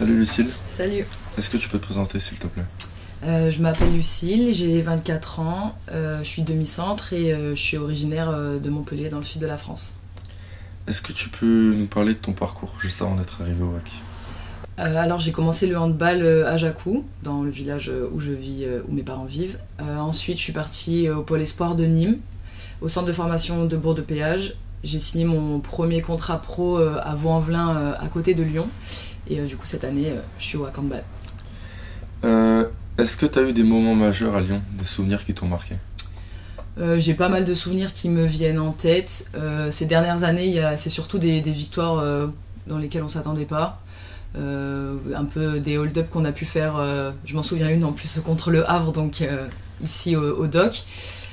Salut Lucille. Salut. Est-ce que tu peux te présenter s'il te plaît? Je m'appelle Lucille, j'ai 24 ans, je suis demi-centre et je suis originaire de Montpellier dans le sud de la France. Est-ce que tu peux nous parler de ton parcours juste avant d'être arrivé au HAC? Alors j'ai commencé le handball à Jacou, dans le village où je vis, où mes parents vivent. Ensuite je suis partie au pôle espoir de Nîmes, au centre de formation de Bourg-de-Péage. J'ai signé mon premier contrat pro à Vaux-en-Velin à côté de Lyon. Et du coup cette année je suis au HAC handball. Est-ce que tu as eu des moments majeurs à Lyon, des souvenirs qui t'ont marqué? J'ai pas mal de souvenirs qui me viennent en tête. Ces dernières années, c'est surtout des victoires dans lesquelles on s'attendait pas. Un peu des hold-up qu'on a pu faire. Je m'en souviens une en plus contre le Havre, donc ici au Doc.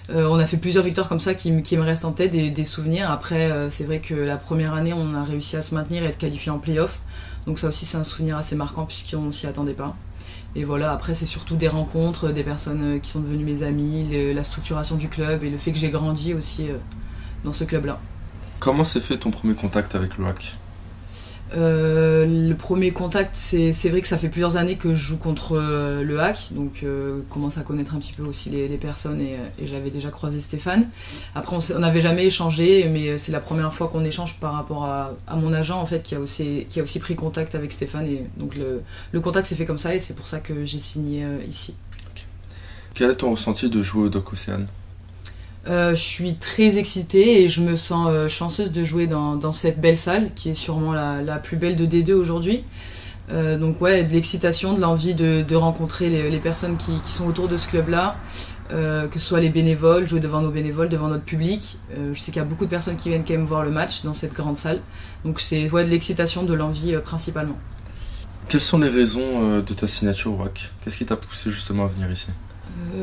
On a fait plusieurs victoires comme ça qui me restent en tête, des souvenirs. Après, c'est vrai que la première année, on a réussi à se maintenir et être qualifié en play-off. Donc ça aussi, c'est un souvenir assez marquant puisqu'on s'y attendait pas. Et voilà, après c'est surtout des rencontres, des personnes qui sont devenues mes amis, la structuration du club et le fait que j'ai grandi aussi dans ce club-là. Comment s'est fait ton premier contact avec le HAC? Le premier contact, c'est vrai que ça fait plusieurs années que je joue contre le HAC, donc je commence à connaître un petit peu aussi les personnes et j'avais déjà croisé Stéphane. Après on n'avait jamais échangé, mais c'est la première fois qu'on échange par rapport à mon agent en fait qui a aussi pris contact avec Stéphane et donc le contact s'est fait comme ça et c'est pour ça que j'ai signé ici. Okay. Quel est ton ressenti de jouer au Doc Océane? Je suis très excitée et je me sens chanceuse de jouer dans cette belle salle qui est sûrement la plus belle de D2 aujourd'hui. Donc ouais, de l'excitation, de l'envie de rencontrer les personnes qui sont autour de ce club-là, que ce soit les bénévoles, jouer devant nos bénévoles, devant notre public. Je sais qu'il y a beaucoup de personnes qui viennent quand même voir le match dans cette grande salle. Donc c'est de l'excitation, de l'envie principalement. Quelles sont les raisons de ta signature au HAC? Qu'est-ce qui t'a poussé justement à venir ici?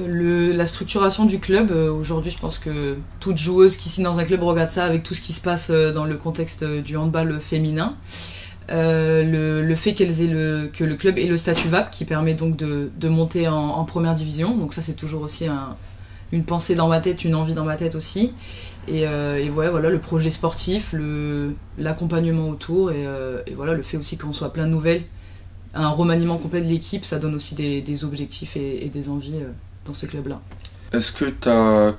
La structuration du club, aujourd'hui je pense que toute joueuse qui signe dans un club regarde ça avec tout ce qui se passe dans le contexte du handball féminin. Le fait que le club ait le statut VAP qui permet donc de monter en première division, donc ça c'est toujours aussi une pensée dans ma tête, une envie dans ma tête aussi. Et ouais, voilà, le projet sportif, l'accompagnement autour et voilà, le fait aussi qu'on soit plein de nouvelles. Un remaniement complet de l'équipe, ça donne aussi des objectifs et des envies dans ce club-là.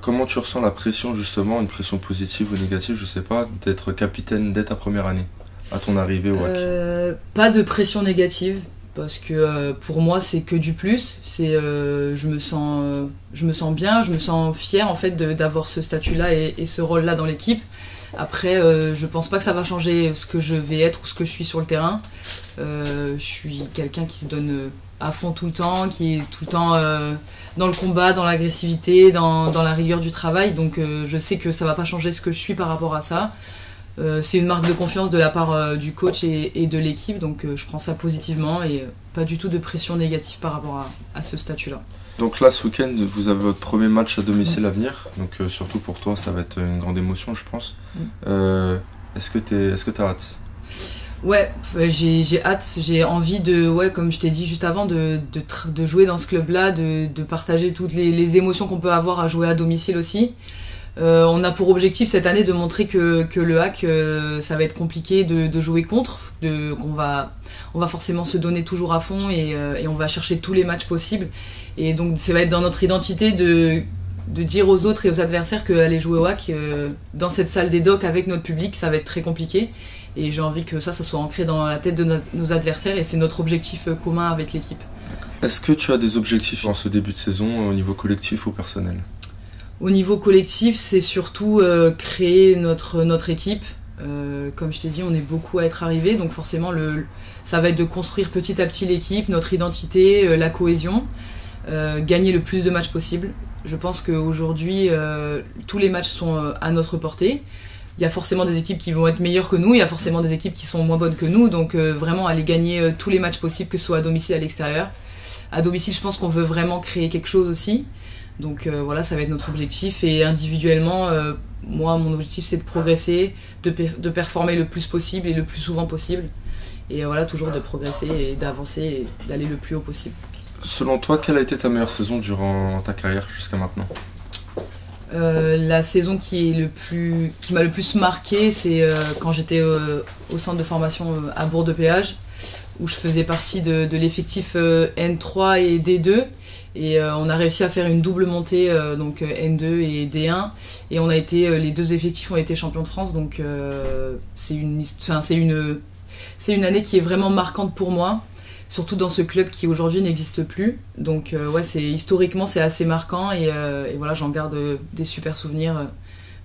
Comment tu ressens la pression justement, une pression positive ou négative, je sais pas, d'être capitaine dès ta première année, à ton arrivée au HAC? Pas de pression négative, parce que pour moi c'est que du plus. Je me sens bien, je me sens fière en fait d'avoir ce statut-là et ce rôle-là dans l'équipe. Après, je pense pas que ça va changer ce que je vais être ou ce que je suis sur le terrain. Je suis quelqu'un qui se donne à fond tout le temps, qui est tout le temps dans le combat, dans l'agressivité, dans la rigueur du travail. Donc je sais que ça va pas changer ce que je suis par rapport à ça. C'est une marque de confiance de la part du coach et de l'équipe, donc je prends ça positivement et pas du tout de pression négative par rapport à ce statut-là. Donc là, ce week-end, vous avez votre premier match à domicile à venir, donc surtout pour toi, ça va être une grande émotion, je pense. Est-ce que tu as hâte? Ouais, j'ai hâte, j'ai envie comme je t'ai dit juste avant, de jouer dans ce club-là, de partager toutes les émotions qu'on peut avoir à jouer à domicile aussi. On a pour objectif cette année de montrer que le HAC, ça va être compliqué de jouer contre, qu'on va forcément se donner toujours à fond et on va chercher tous les matchs possibles. Et donc ça va être dans notre identité de dire aux autres et aux adversaires qu'aller jouer au HAC dans cette salle des Docs avec notre public, ça va être très compliqué. Et j'ai envie que ça soit ancré dans la tête de nos adversaires et c'est notre objectif commun avec l'équipe. Est-ce que tu as des objectifs en ce début de saison au niveau collectif ou personnel? Au niveau collectif, c'est surtout créer notre équipe. Comme je t'ai dit, on est beaucoup à être arrivés, donc forcément ça va être de construire petit à petit l'équipe, notre identité, la cohésion, gagner le plus de matchs possible. Je pense qu'aujourd'hui, tous les matchs sont à notre portée. Il y a forcément des équipes qui vont être meilleures que nous, il y a forcément des équipes qui sont moins bonnes que nous, donc vraiment aller gagner tous les matchs possibles, que ce soit à domicile à l'extérieur. À domicile, je pense qu'on veut vraiment créer quelque chose aussi. Donc voilà, ça va être notre objectif et individuellement, moi mon objectif c'est de progresser, de performer le plus possible et le plus souvent possible et voilà, toujours de progresser et d'avancer et d'aller le plus haut possible. Selon toi, quelle a été ta meilleure saison durant ta carrière jusqu'à maintenant? La saison qui m'a le plus marqué, c'est quand j'étais au centre de formation à Bourg-de-Péage où je faisais partie de l'effectif N3 et D2. Et on a réussi à faire une double montée, donc N2 et D1. Et on a été, les deux effectifs ont été champions de France. Donc c'est une année qui est vraiment marquante pour moi. Surtout dans ce club qui aujourd'hui n'existe plus. Donc ouais, historiquement c'est assez marquant. Et voilà, j'en garde des super souvenirs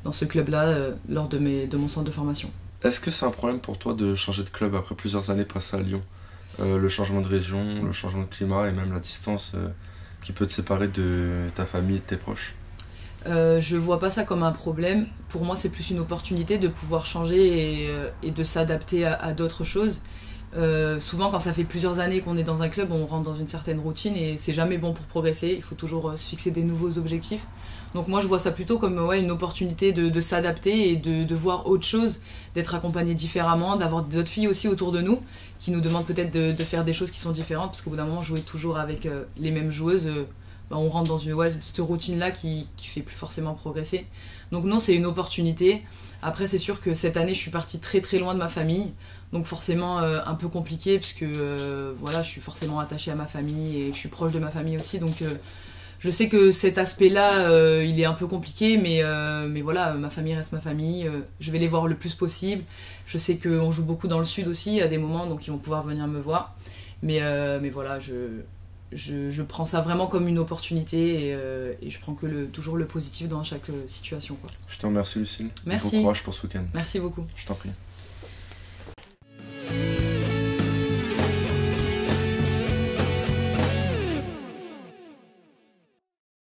dans ce club-là lors de mon centre de formation. Est-ce que c'est un problème pour toi de changer de club après plusieurs années passées à Lyon? Le changement de région, le changement de climat et même la distance qui peut te séparer de ta famille et de tes proches? Je vois pas ça comme un problème. Pour moi, c'est plus une opportunité de pouvoir changer et de s'adapter à d'autres choses. Souvent, quand ça fait plusieurs années qu'on est dans un club, on rentre dans une certaine routine et c'est jamais bon pour progresser. Il faut toujours se fixer des nouveaux objectifs. Donc moi, je vois ça plutôt comme une opportunité de s'adapter et de voir autre chose, d'être accompagné différemment, d'avoir d'autres filles aussi autour de nous qui nous demandent peut-être de faire des choses qui sont différentes, parce qu'au bout d'un moment, jouer toujours avec les mêmes joueuses, on rentre dans cette routine-là qui fait plus forcément progresser. Donc non, c'est une opportunité. Après, c'est sûr que cette année, je suis partie très très loin de ma famille. Donc forcément un peu compliqué, puisque voilà, je suis forcément attachée à ma famille et je suis proche de ma famille aussi. Donc je sais que cet aspect-là, il est un peu compliqué, mais voilà, ma famille reste ma famille. Je vais les voir le plus possible. Je sais qu'on joue beaucoup dans le sud aussi à des moments, donc ils vont pouvoir venir me voir. Mais voilà, je prends ça vraiment comme une opportunité et je prends toujours le positif dans chaque situation, quoi. Je te remercie, Lucille. Merci. Bon courage pour ce week-end. Merci beaucoup. Je t'en prie.